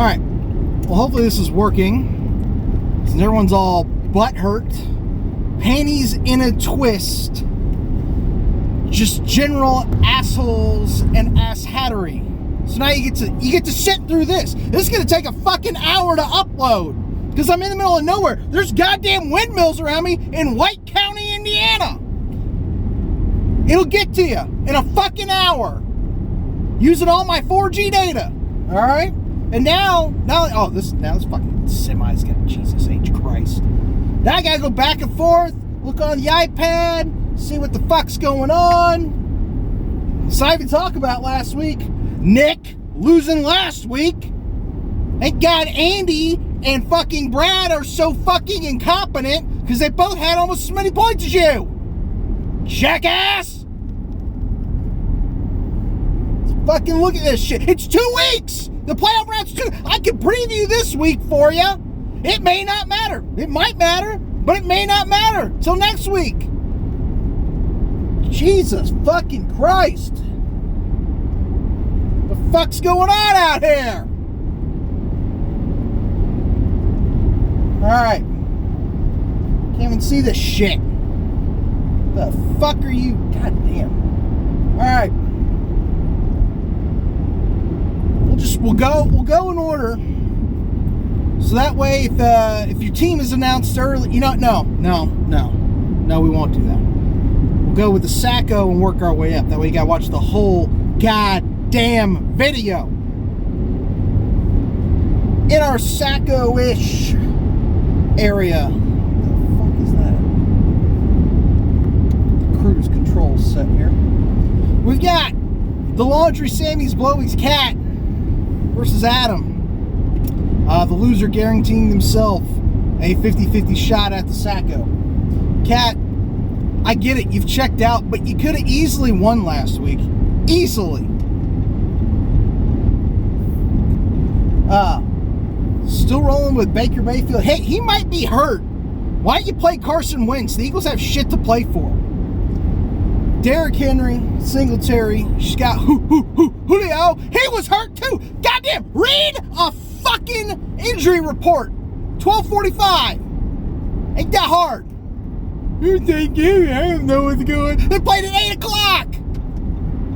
Alright. Well, hopefully this is working. Since everyone's all butthurt. Panties in a twist. Just general assholes and asshattery. So now you get to sit through this. This is gonna take a fucking hour to upload. Because I'm in the middle of nowhere. There's goddamn windmills around me in White County, Indiana. It'll get to you in a fucking hour. Using all my 4G data. Alright? And now this fucking semi's got Jesus H. Christ. Now I gotta go back and forth, look on the iPad, see what the fuck's going on. So I even talked about last week, Nick losing last week. Thank God Andy and fucking Brad are so fucking incompetent because they both had almost as many points as you. Jackass! Fucking look at this shit. It's 2 weeks! The playoff round's 2. I can preview this week for you. It may not matter. It might matter, but it may not matter till next week. Jesus fucking Christ. What the fuck's going on out here? Alright. Can't even see this shit. The fuck are you? God damn. Alright. We'll go in order. So that way if your team is announced early, no, we won't do that. We'll go with the Sacco and work our way up. That way you gotta watch the whole goddamn video. In our Sacco-ish area. What the fuck is that? The cruise control set here. We've got the Laundry Sammy's Blowy's Cat versus Adam. The loser guaranteeing himself a 50-50 shot at the Sacco. Cat, I get it, you've checked out, but you could have easily won last week. Easily. Still rolling with Baker Mayfield. Hey, he might be hurt. Why don't you play Carson Wentz? The Eagles have shit to play for. Derrick Henry, Singletary. She's got Julio. He was hurt too. Goddamn, read a fucking injury report. 12:45. Ain't that hard? Thank you. I don't know what's going on. They played at 8 o'clock.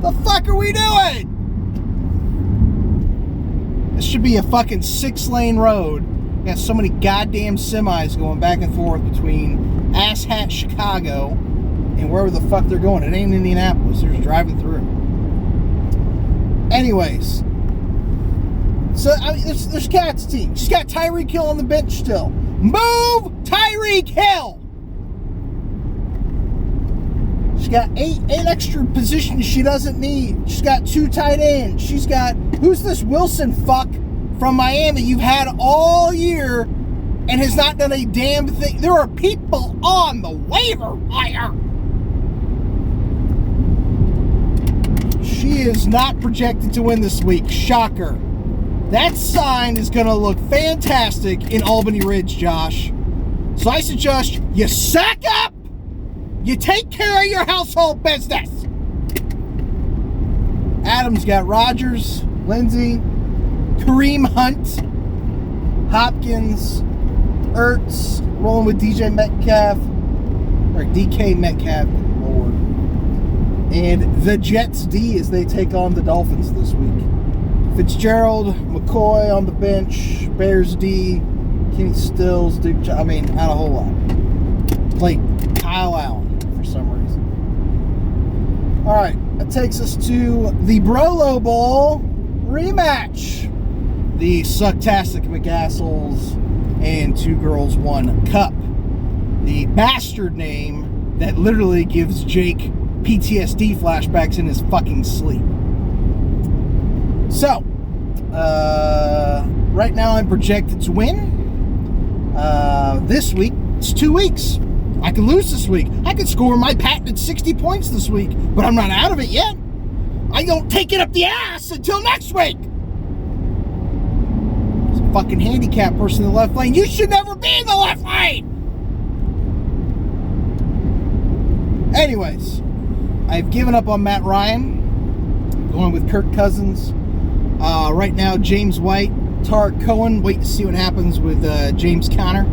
The fuck are we doing? This should be a fucking 6-lane road. Got so many goddamn semis going back and forth between asshat Chicago and wherever the fuck they're going. It ain't Indianapolis. They're just driving through. Anyways. So, there's Cat's team. She's got Tyreek Hill on the bench still. Move Tyreek Hill! She's got eight extra positions she doesn't need. She's got 2 tight ends. She's got, who's this Wilson fuck from Miami you've had all year and has not done a damn thing? There are people on the waiver wire. She is not projected to win this week. Shocker. That sign is going to look fantastic in Albany Ridge, Josh. So I suggest you sack up. You take care of your household business. Adam's got Rodgers, Lindsey, Kareem Hunt, Hopkins, Ertz, rolling with DJ Metcalf, or DK Metcalf, good Lord. And the Jets D as they take on the Dolphins this week. Fitzgerald, McCoy on the bench, Bears D, Kenny Stills, Duke, not a whole lot. Like Kyle Allen. Some reason. Alright, that takes us to the Brolo Bowl rematch. The Sucktastic McAssholes and 2 Girls 1 Cup. The bastard name that literally gives Jake PTSD flashbacks in his fucking sleep. So, right now I'm projected to win. This week, it's 2 weeks. I could lose this week. I could score my patented 60 points this week, but I'm not out of it yet. I don't take it up the ass until next week. There's a fucking handicapped person in the left lane. You should never be in the left lane. Anyways, I've given up on Matt Ryan. Going with Kirk Cousins. Right now, James White, Tarek Cohen. Wait to see what happens with James Conner.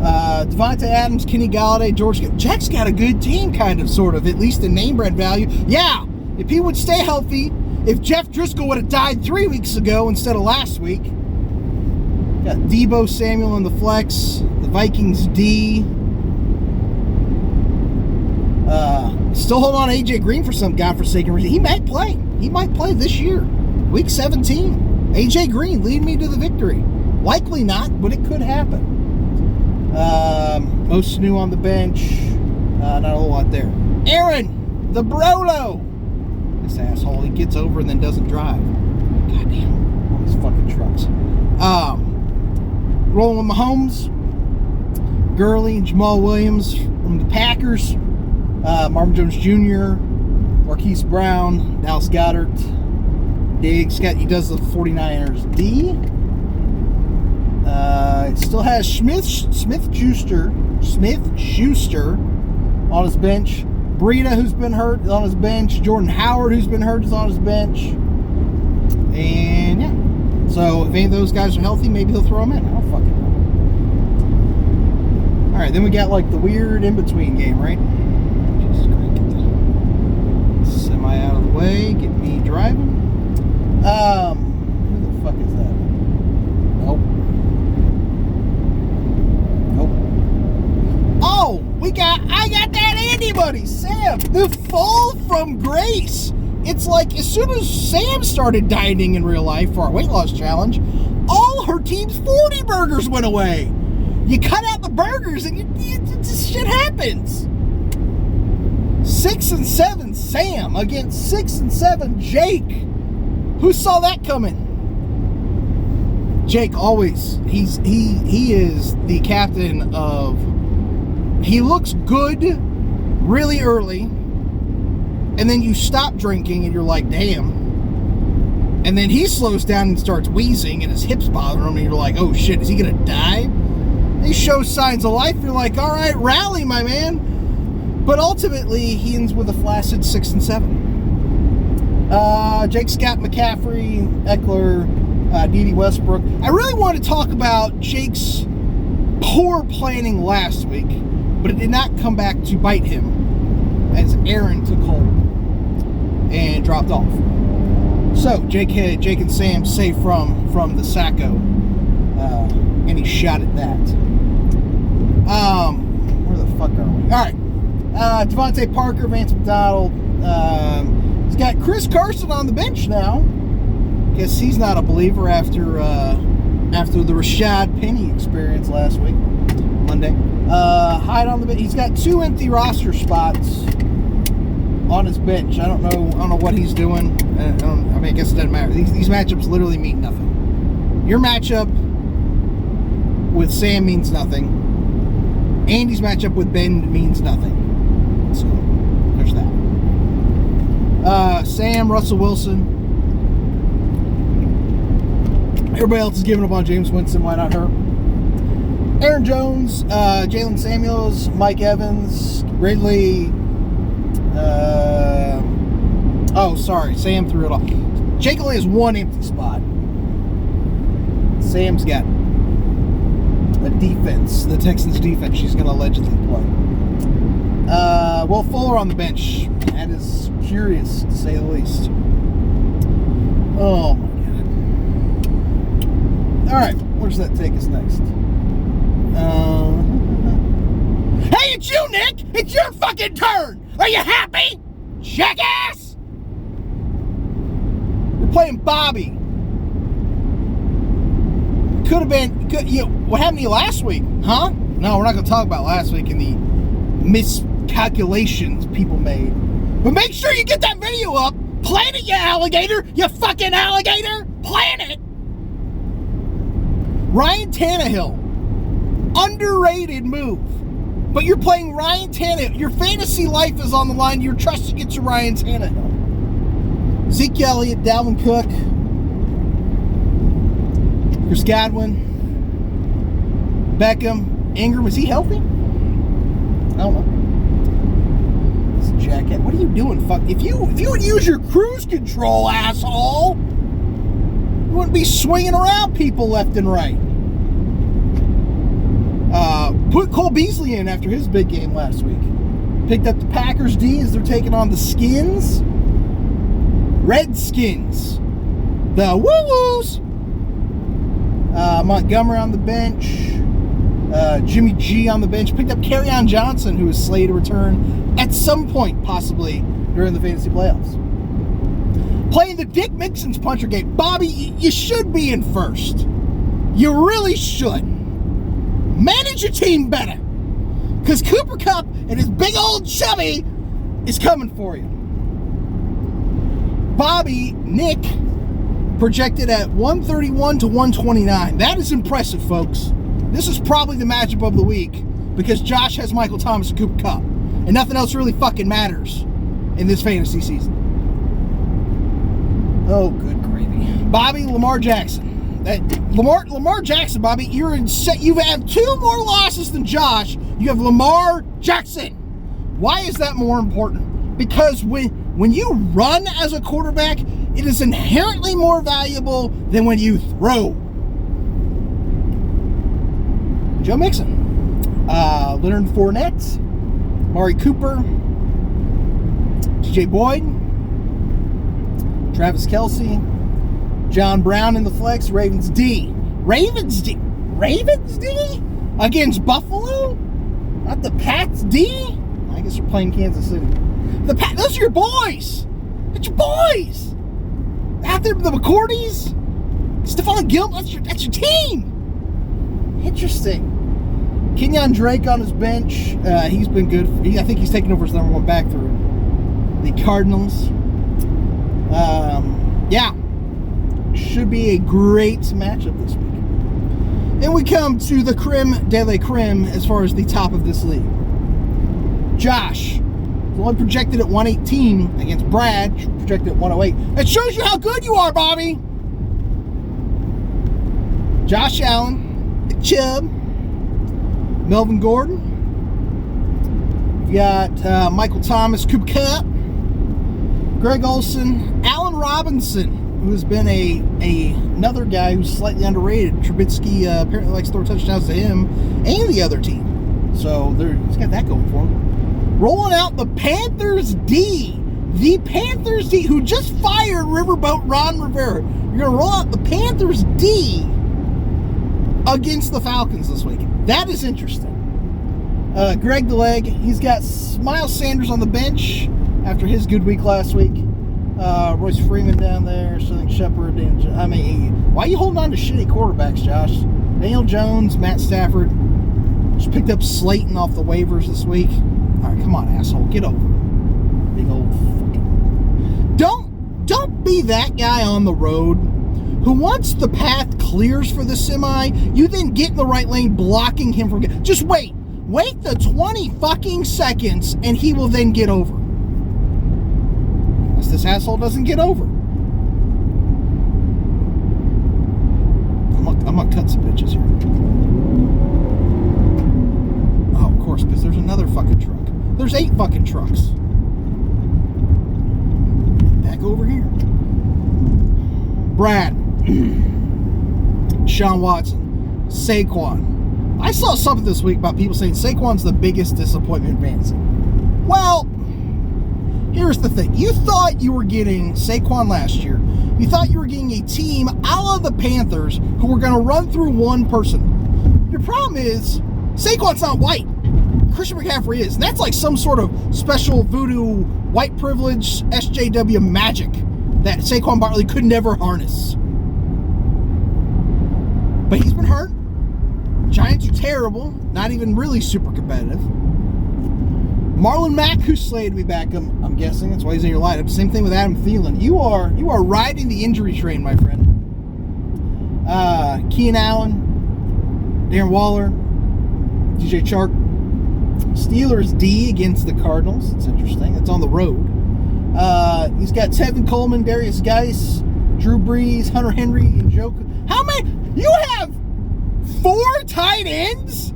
Devontae Adams, Kenny Galladay, George. Jack's got a good team, kind of, sort of, at least in name brand value. Yeah, if he would stay healthy, if Jeff Driscoll would have died 3 weeks ago instead of last week. Got Deebo Samuel in the flex, the Vikings D. Still hold on to AJ Green for some godforsaken reason. He might play. He might play this year. Week 17. AJ Green, lead me to the victory. Likely not, but it could happen. Most new on the bench. Not a whole lot there. Aaron, the Brolo. This asshole, he gets over and then doesn't drive. Goddamn. All these fucking trucks. Rolling with Mahomes, Gurley, and Jamal Williams from the Packers. Marvin Jones Jr., Marquise Brown, Dallas Goedert, Diggs. He does the 49ers D. It still has Smith-Schuster on his bench. Breida, who's been hurt, is on his bench. Jordan Howard, who's been hurt, is on his bench. And yeah. So if any of those guys are healthy, maybe he'll throw them in. I don't fucking know. Alright, then we got like the weird in-between game, right? Jesus Christ, get the semi out of the way, get me driving. Who the fuck is that? Nope. Oh, I got that Andy buddy, Sam, the fall from grace. It's like as soon as Sam started dieting in real life for our weight loss challenge, all her team's 40 burgers went away. You cut out the burgers and this shit happens. 6-7 Sam against 6-7 Jake. Who saw that coming? Jake always. He is the captain of. He looks good really early, and then you stop drinking and you're like, damn. And then he slows down and starts wheezing and his hips bother him and you're like, oh shit, is he gonna die? He shows signs of life. You're like, all right, rally, my man. But ultimately, he ends with a flaccid 6-7. Jake, Scott, McCaffrey, Eckler, D.D. Westbrook. I really want to talk about Jake's poor planning last week, but it did not come back to bite him as Aaron took hold and dropped off. So Jake and Sam safe from the Sacco, and he shot at that. Where the fuck are we? All right, Devontae Parker, Vance McDonald. He's got Chris Carson on the bench now. Guess he's not a believer after the Rashad Penny experience last week, Monday. Hyde on the bench. He's got 2 empty roster spots on his bench. I don't know what he's doing. I guess it doesn't matter. These matchups literally mean nothing. Your matchup with Sam means nothing. Andy's matchup with Ben means nothing. So there's that. Sam, Russell Wilson. Everybody else is giving up on James Winston. Why not her? Aaron Jones, Jalen Samuels, Mike Evans, Ridley. Sam threw it off. Jake only has 1 empty spot. Sam's got a defense, the Texans defense she's going to allegedly play. Will Fuller on the bench. That is curious, to say the least. Oh, my God. All right, where does that take us next? Hey, it's you, Nick! It's your fucking turn! Are you happy? Jackass! We're playing Bobby. Could have been... what happened to you last week? Huh? No, we're not going to talk about last week and the miscalculations people made. But make sure you get that video up! Plan it, you alligator! You fucking alligator! Plan it! Ryan Tannehill. Underrated move. But you're playing Ryan Tannehill. Your fantasy life is on the line. You're trusting it to Ryan Tannehill. Zeke Elliott, Dalvin Cook, Chris Godwin, Beckham, Ingram. Is he healthy? I don't know. This jacket. What are you doing? Fuck. If you would use your cruise control, asshole. You wouldn't be swinging around people left and right. Put Cole Beasley in after his big game last week. Picked up the Packers D as they're taking on the Skins. Redskins. The Woo-Woos. Montgomery on the bench. Jimmy G on the bench. Picked up Kerryon Johnson, who is slated to return at some point, possibly, during the fantasy playoffs. Playing the Dick Mixon's puncher game. Bobby, you should be in first. You really should. Manage your team better. Because Cooper Kupp and his big old chubby is coming for you. Bobby, Nick, projected at 131 to 129. That is impressive, folks. This is probably the matchup of the week because Josh has Michael Thomas and Cooper Kupp. And nothing else really fucking matters in this fantasy season. Oh, good gravy. Bobby, Lamar Jackson. Lamar Jackson, Bobby, you have 2 more losses than Josh. You have Lamar Jackson. Why is that more important? Because when you run as a quarterback, it is inherently more valuable than when you throw. Joe Mixon, Leonard Fournette, Amari Cooper, TJ Boyd, Travis Kelce, John Brown in the flex, Ravens D. Ravens D against Buffalo? Not the Pats D? I guess they're playing Kansas City. Those are your boys. That's your boys. Out there, the McCourties, Stephon Gilmore. That's your team. Interesting. Kenyon Drake on his bench. He's been good. I think he's taken over as number 1 back through the Cardinals. Yeah. Should be a great matchup this week. Then we come to the creme de la creme as far as the top of this league. Josh is only projected at 118 against Brad, projected at 108. That shows you how good you are, Bobby. Josh Allen, Nick Chubb, Melvin Gordon. You got Michael Thomas, Cooper Kupp, Greg Olsen, Allen Robinson, who's been another guy who's slightly underrated. Trubisky apparently likes to throw touchdowns to him and the other team. So he's got that going for him. Rolling out the Panthers D. The Panthers D, who just fired Riverboat Ron Rivera. You're going to roll out the Panthers D against the Falcons this week. That is interesting. Greg the Leg, he's got Miles Sanders on the bench after his good week last week. Royce Freeman down there, Sterling Shepard. Why are you holding on to shitty quarterbacks, Josh? Daniel Jones, Matt Stafford. Just picked up Slayton off the waivers this week. All right, come on, asshole. Get over it. Big old fucking... Don't be that guy on the road who once the path clears for the semi, you then get in the right lane blocking him from... Just wait. Wait the 20 fucking seconds and he will then get over. Unless this asshole doesn't get over. I'm gonna cut some bitches here. Oh, of course, because there's another fucking truck. There's 8 fucking trucks. Back over here. Brad. Sean Watson. Saquon. I saw something this week about people saying Saquon's the biggest disappointment in fantasy. Well, here's the thing. You thought you were getting Saquon last year. You thought you were getting a team a la the Panthers who were going to run through one person. Your problem is Saquon's not white. Christian McCaffrey is. And that's like some sort of special voodoo white privilege SJW magic that Saquon Barkley could never harness. But he's been hurt. Giants are terrible. Not even really super competitive. Marlon Mack, who's slated to be back, I'm guessing. That's why he's in your lineup. Same thing with Adam Thielen. You are riding the injury train, my friend. Keenan Allen, Darren Waller, DJ Chark. Steelers D against the Cardinals. It's interesting. It's on the road. He's got Tevin Coleman, Darius Geis, Drew Brees, Hunter Henry, and Joe. How many? You have 4 tight ends?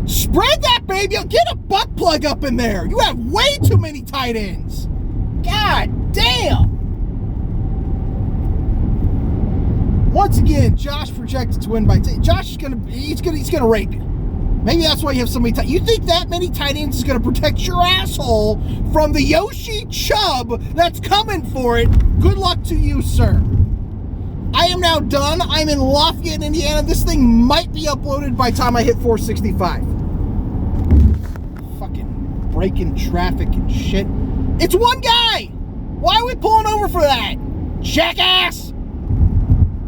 Spread that baby out. Get a butt plug up in there. You have way too many tight ends. God damn. Once again, Josh projected to win by 10. Josh is gonna rape you. Maybe that's why you have so many tight. You think that many tight ends is gonna protect your asshole from the Yoshi Chubb that's coming for it? Good luck to you, sir. I am now done. I'm in Lafayette, Indiana. This thing might be uploaded by the time I hit 465. Fucking breaking traffic and shit. It's one guy! Why are we pulling over for that? Jackass!